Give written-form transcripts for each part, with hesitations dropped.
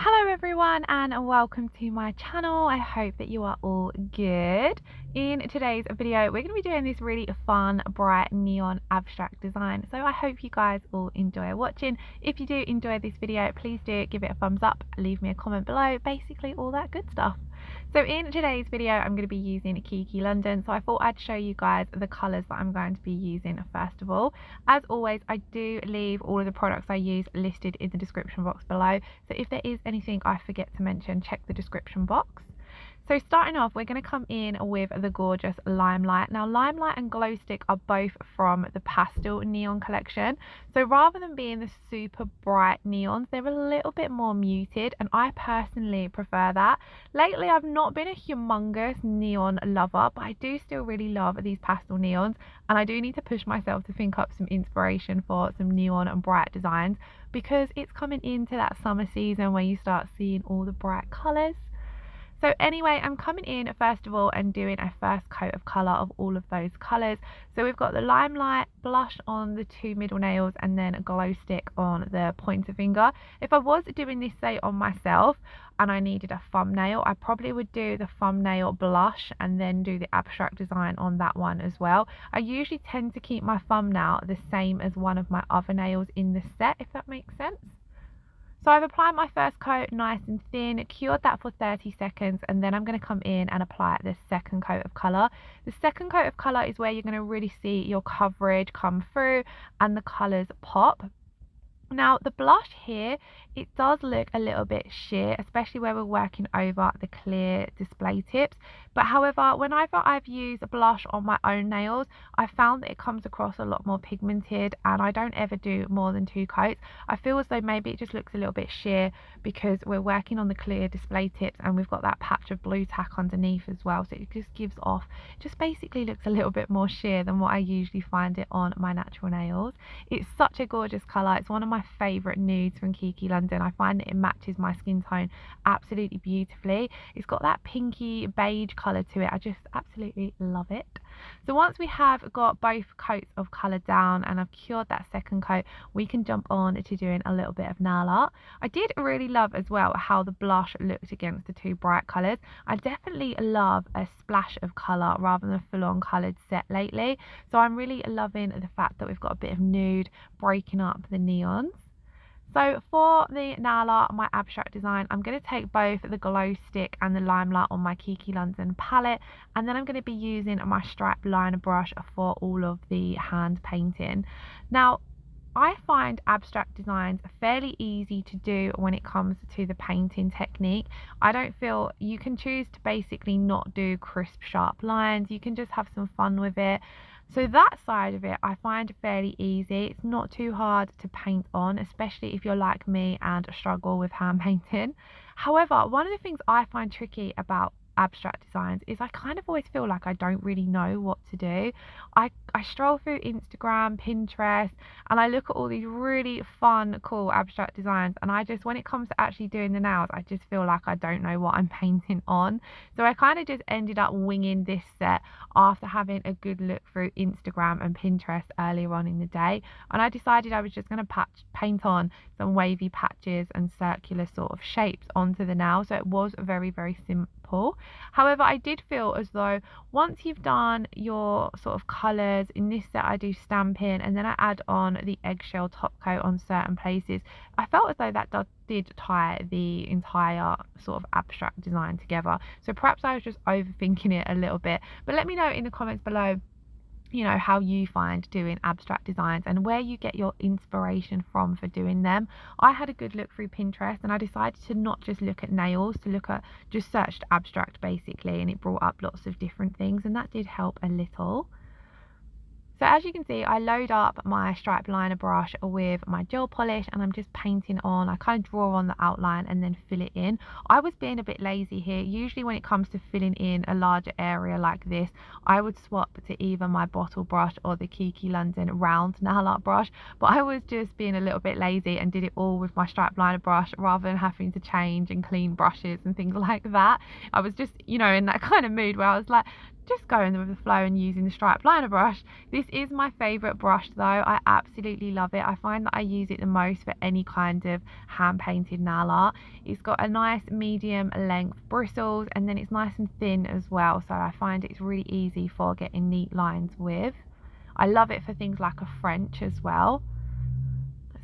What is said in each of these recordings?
Hello everyone and welcome to my channel. I hope that you are all good. In today's video we're going to be doing this really fun bright neon abstract design, so I hope you guys all enjoy watching. If you do enjoy this video, please do give it a thumbs up, leave me a comment below, basically all that good stuff. So in today's video I'm going to be using Kiki London, so I thought I'd show you guys the colours that I'm going to be using first of all. As always, I do leave all of the products I use listed in the description box below, so if there is anything I forget to mention, check the description box. So starting off, we're going to come in with the gorgeous Limelight. Now Limelight and Glow Stick are both from the Pastel Neon collection. So rather than being the super bright neons, they're a little bit more muted, and I personally prefer that. Lately I've not been a humongous neon lover, but I do still really love these pastel neons, and I do need to push myself to think up some inspiration for some neon and bright designs, because it's coming into that summer season where you start seeing all the bright colours. So anyway, I'm coming in first of all and doing a first coat of colour of all of those colours. So we've got the Limelight blush on the two middle nails and then a Glow Stick on the pointer finger. If I was doing this, say, on myself and I needed a thumbnail, I probably would do the thumbnail blush and then do the abstract design on that one as well. I usually tend to keep my thumbnail the same as one of my other nails in the set, if that makes sense. So I've applied my first coat nice and thin, cured that for 30 seconds, and then I'm going to come in and apply the second coat of colour. The second coat of colour is where you're going to really see your coverage come through and the colours pop. Now the blush here, it does look a little bit sheer, especially where we're working over the clear display tips, but however, whenever I've used a blush on my own nails, I found that it comes across a lot more pigmented, and I don't ever do more than 2 coats. I feel as though maybe it just looks a little bit sheer because we're working on the clear display tips and we've got that patch of blue tack underneath as well, so it just gives off, just basically looks a little bit more sheer than what I usually find it on my natural nails. It's such a gorgeous colour. It's one of my favourite nudes from Kiki London. I find that it matches my skin tone absolutely beautifully. It's got that pinky beige colour to it. I just absolutely love it. So once we have got both coats of colour down and I've cured that second coat, we can jump on to doing a little bit of nail art. I did really love as well how the blush looked against the two bright colours. I definitely love a splash of colour rather than a full-on coloured set lately, so I'm really loving the fact that we've got a bit of nude breaking up the neons. So for the nail art, my abstract design, I'm going to take both the Glow Stick and the Limelight on my Kiki London palette, and then I'm going to be using my striped liner brush for all of the hand painting. Now I find abstract designs fairly easy to do when it comes to the painting technique. I don't feel, you can choose to basically not do crisp sharp lines, you can just have some fun with it. So that side of it I find fairly easy. It's not too hard to paint on, especially if you're like me and struggle with hand painting. However, one of the things I find tricky about abstract designs is I kind of always feel like I don't really know what to do. I stroll through Instagram, Pinterest, and I look at all these really fun, cool abstract designs, and I just, when it comes to actually doing the nails, I just feel like I don't know what I'm painting on. So I kind of just ended up winging this set after having a good look through Instagram and Pinterest earlier on in the day, and I decided I was just going to paint on some wavy patches and circular sort of shapes onto the nail. So it was very, very simple. However, I did feel as though once you've done your sort of colours, in this set I do stamping and then I add on the eggshell top coat on certain places, I felt as though that did tie the entire sort of abstract design together. So perhaps I was just overthinking it a little bit, but let me know in the comments below, you know, how you find doing abstract designs and where you get your inspiration from for doing them. I had a good look through Pinterest and I decided to not just look at nails, to look at, just searched abstract basically, and it brought up lots of different things, and that did help a little. So as you can see, I load up my striped liner brush with my gel polish and I'm just painting on. I kind of draw on the outline and then fill it in. I was being a bit lazy here. Usually when it comes to filling in a larger area like this, I would swap to either my bottle brush or the Kiki London round nail art brush, but I was just being a little bit lazy and did it all with my striped liner brush rather than having to change and clean brushes and things like that. I was just, you know, in that kind of mood where I was like, just going with the flow and using the stripe liner brush. This is my favourite brush though. I absolutely love it. I find that I use it the most for any kind of hand painted nail art. It's got a nice medium length bristles, and then it's nice and thin as well, so I find it's really easy for getting neat lines with. I love it for things like a French as well.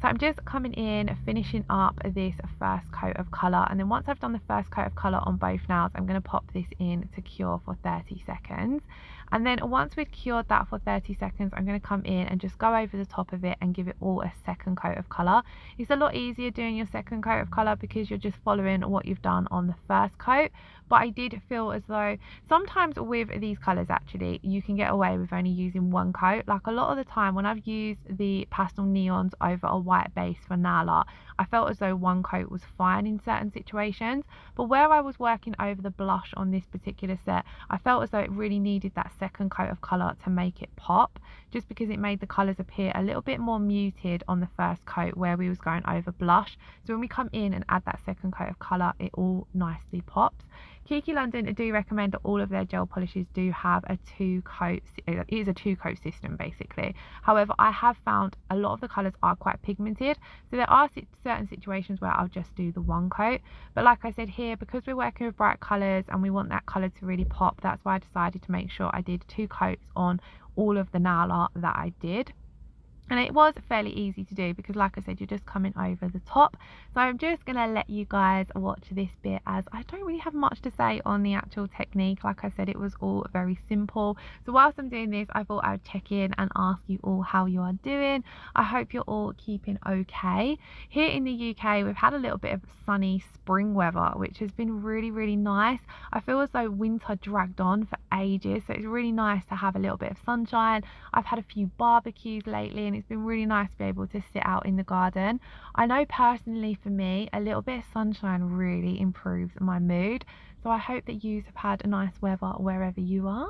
So I'm just coming in, finishing up this first coat of colour, and then once I've done the first coat of colour on both nails, I'm going to pop this in to cure for 30 seconds. And then once we've cured that for 30 seconds, I'm going to come in and just go over the top of it and give it all a second coat of colour. It's a lot easier doing your second coat of colour because you're just following what you've done on the first coat. But I did feel as though sometimes with these colours actually you can get away with only using one coat. Like a lot of the time when I've used the pastel neons over a white base for nail art, I felt as though one coat was fine in certain situations. But where I was working over the blush on this particular set, I felt as though it really needed that second coat of colour to make it pop, just because it made the colours appear a little bit more muted on the first coat where we was going over blush. So when we come in and add that second coat of colour, it all nicely pops. Kiki London do recommend that all of their gel polishes do have a two-coat system basically. However, I have found a lot of the colours are quite pigmented, so there are certain situations where I'll just do the one coat. But like I said here, because we're working with bright colours and we want that colour to really pop, that's why I decided to make sure I did two coats on all of the nail art that I did. And it was fairly easy to do because, like I said, you're just coming over the top. So I'm just going to let you guys watch this bit, as I don't really have much to say on the actual technique. Like I said, it was all very simple. So whilst I'm doing this, I thought I would check in and ask you all how you are doing. I hope you're all keeping okay. Here in the UK, we've had a little bit of sunny spring weather, which has been really, really nice. I feel as though winter dragged on for ages, so it's really nice to have a little bit of sunshine. I've had a few barbecues lately, and it's been really nice to be able to sit out in the garden. I know personally for me, a little bit of sunshine really improves my mood, so I hope that you have had a nice weather wherever you are.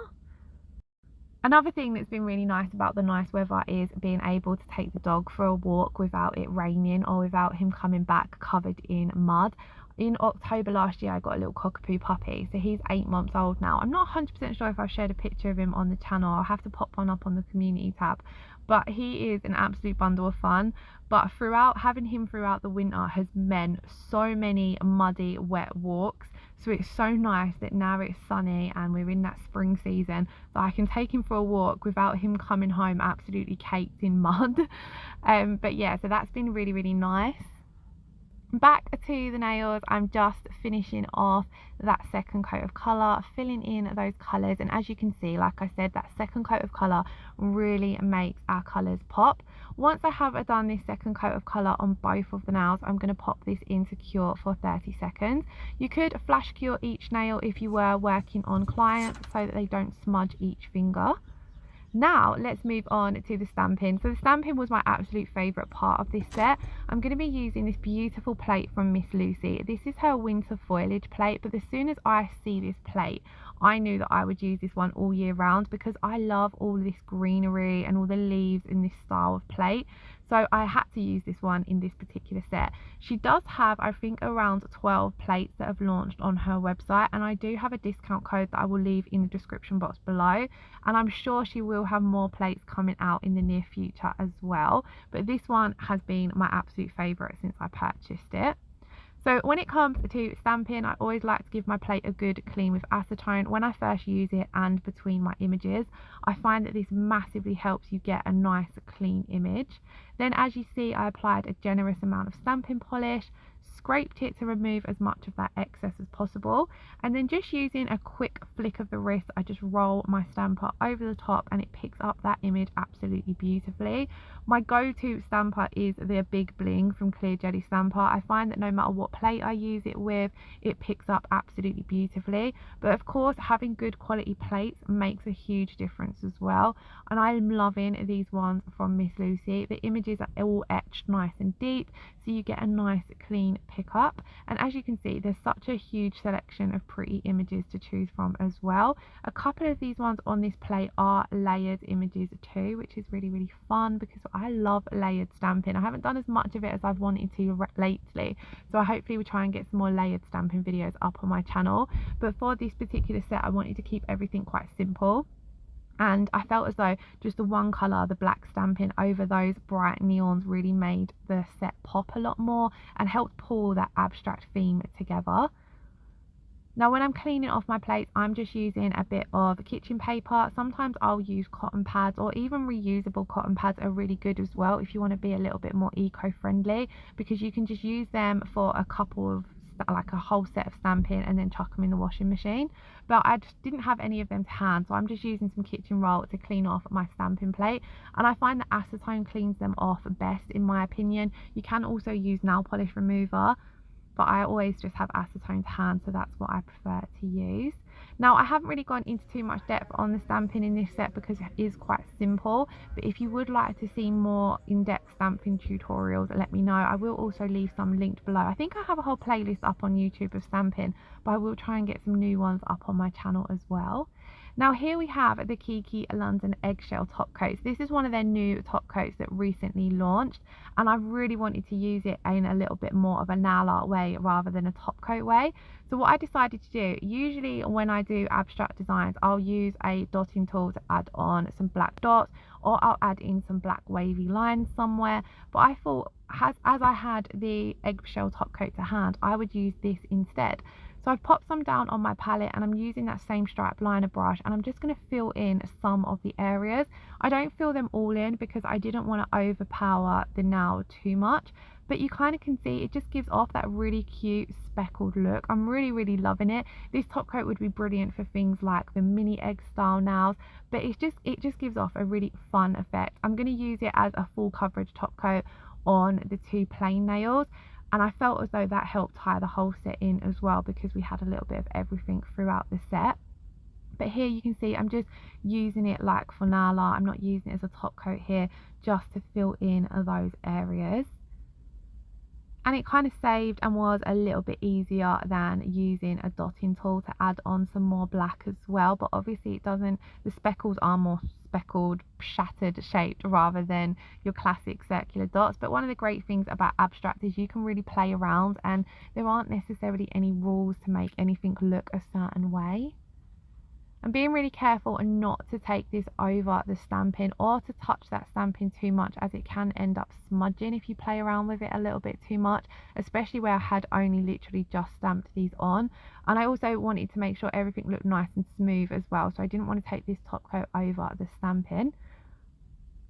Another thing that's been really nice about the nice weather is being able to take the dog for a walk without it raining or without him coming back covered in mud. In October last year, I got a little cockapoo puppy, so he's 8 months old now. I'm not 100% sure if I've shared a picture of him on the channel. I'll have to pop one up on the community tab, but he is an absolute bundle of fun. But having him throughout the winter has meant so many muddy, wet walks. So it's so nice that now it's sunny and we're in that spring season that I can take him for a walk without him coming home absolutely caked in mud. But yeah, so that's been really, really nice. Back to the nails, I'm just finishing off that second coat of colour, filling in those colours, and as you can see, like I said, that second coat of colour really makes our colours pop. Once I have done this second coat of colour on both of the nails, I'm going to pop this into cure for 30 seconds. You could flash cure each nail if you were working on clients so that they don't smudge each finger. Now let's move on to the stamping. So the stamping was my absolute favourite part of this set. I'm going to be using this beautiful plate from Miss Lucy. This is her winter foliage plate, but as soon as I see this plate, I knew that I would use this one all year round because I love all this greenery and all the leaves in this style of plate. So I had to use this one in this particular set. She does have, I think, around 12 plates that have launched on her website, and I do have a discount code that I will leave in the description box below, and I'm sure she will have more plates coming out in the near future as well. But this one has been my absolute favourite since I purchased it. So when it comes to stamping, I always like to give my plate a good clean with acetone when I first use it and between my images. I find that this massively helps you get a nice clean image. Then as you see, I applied a generous amount of stamping polish, scraped it to remove as much of that excess as possible, and then just using a quick flick of the wrist, I just roll my stamper over the top and it picks up that image absolutely beautifully. My go-to stamper is the Big Bling from Clear Jelly Stamper. I find that no matter what plate I use it with, it picks up absolutely beautifully. But of course, having good quality plates makes a huge difference as well, and I'm loving these ones from Miss Lucy. The images are all etched nice and deep, so you get a nice clean pick up. And as you can see, there's such a huge selection of pretty images to choose from as well. A couple of these ones on this plate are layered images too, which is really, really fun because I love layered stamping. I haven't done as much of it as I've wanted to lately, so I hopefully will try and get some more layered stamping videos up on my channel. But for this particular set, I wanted to keep everything quite simple. And I felt as though just the one colour, the black stamping over those bright neons, really made the set pop a lot more and helped pull that abstract theme together. Now when I'm cleaning off my plates, I'm just using a bit of kitchen paper. Sometimes I'll use cotton pads, or even reusable cotton pads are really good as well if you want to be a little bit more eco-friendly, because you can just use them for a couple of, like a whole set of stamping, and then chuck them in the washing machine. But I just didn't have any of them to hand, so I'm just using some kitchen roll to clean off my stamping plate, and I find that acetone cleans them off best in my opinion. You can also use nail polish remover, but I always just have acetone to hand, so that's what I prefer to use. Now I haven't really gone into too much depth on the stamping in this set because it is quite simple, but if you would like to see more in-depth stamping tutorials, let me know. I will also leave some linked below. I think I have a whole playlist up on YouTube of stamping, but I will try and get some new ones up on my channel as well. Now here we have the Kiki London eggshell top coats. This is one of their new top coats that recently launched, and I really wanted to use it in a little bit more of a nail art way rather than a top coat way. So what I decided to do, usually when I do abstract designs, I'll use a dotting tool to add on some black dots, or I'll add in some black wavy lines somewhere. But I thought as I had the eggshell top coat to hand, I would use this instead. So I've popped some down on my palette, and I'm using that same stripe liner brush, and I'm just going to fill in some of the areas. I don't fill them all in because I didn't want to overpower the nail too much, but you kind of can see it just gives off that really cute speckled look. I'm really loving it. This top coat would be brilliant for things like the mini egg style nails, but it just gives off a really fun effect. I'm going to use it as a full coverage top coat on the two plain nails, and I felt as though that helped tie the whole set in as well, because we had a little bit of everything throughout the set. But here you can see I'm just using it like for nail art. I'm not using it as a top coat here, just to fill in those areas. And it kind of saved and was a little bit easier than using a dotting tool to add on some more black as well. But obviously it doesn't, the speckles are more speckled, shattered shaped rather than your classic circular dots. But one of the great things about abstract is you can really play around, and there aren't necessarily any rules to make anything look a certain way. I'm being really careful and not to take this over the stamping or to touch that stamping too much, as it can end up smudging if you play around with it a little bit too much, especially where I had only literally just stamped these on. And I also wanted to make sure everything looked nice and smooth as well, so I didn't want to take this top coat over the stamping.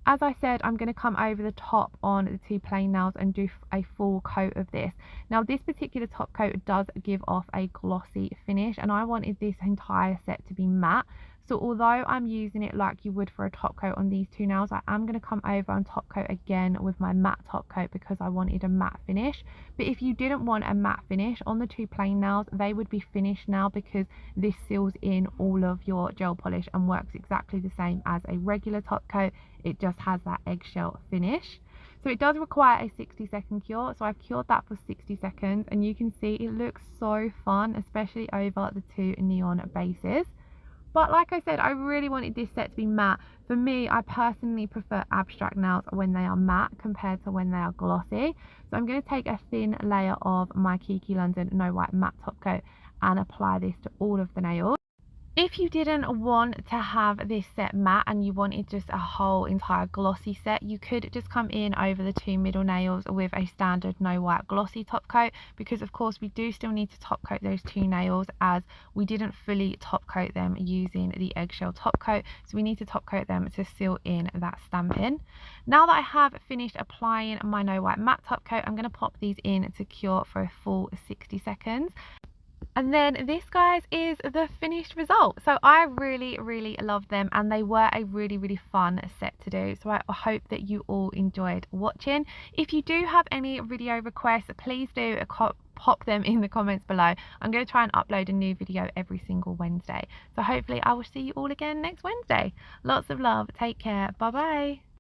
As I said, I'm going to come over the top on the two plain nails and do a full coat of this. Now this particular top coat does give off a glossy finish, and I wanted this entire set to be matte. So although I'm using it like you would for a top coat on these two nails, I am going to come over and top coat again with my matte top coat because I wanted a matte finish. But if you didn't want a matte finish on the two plain nails, they would be finished now, because this seals in all of your gel polish and works exactly the same as a regular top coat. It just has that eggshell finish. So it does require a 60-second cure, so I've cured that for 60 seconds, and you can see it looks so fun, especially over the two neon bases. But like I said, I really wanted this set to be matte. For me, I personally prefer abstract nails when they are matte compared to when they are glossy. So I'm going to take a thin layer of my Kiki London No White matte top coat and apply this to all of the nails. If you didn't want to have this set matte and you wanted just a whole entire glossy set, you could just come in over the two middle nails with a standard No White glossy top coat, because of course we do still need to top coat those two nails, as we didn't fully top coat them using the eggshell top coat, so we need to top coat them to seal in that stamping. Now that I have finished applying my No White matte top coat, I'm going to pop these in to cure for a full 60 seconds. And then this, guys, is the finished result. So I really loved them, and they were a really fun set to do. So I hope that you all enjoyed watching. If you do have any video requests, please do pop them in the comments below. I'm going to try and upload a new video every single Wednesday. So hopefully I will see you all again next Wednesday. Lots of love. Take care. Bye bye.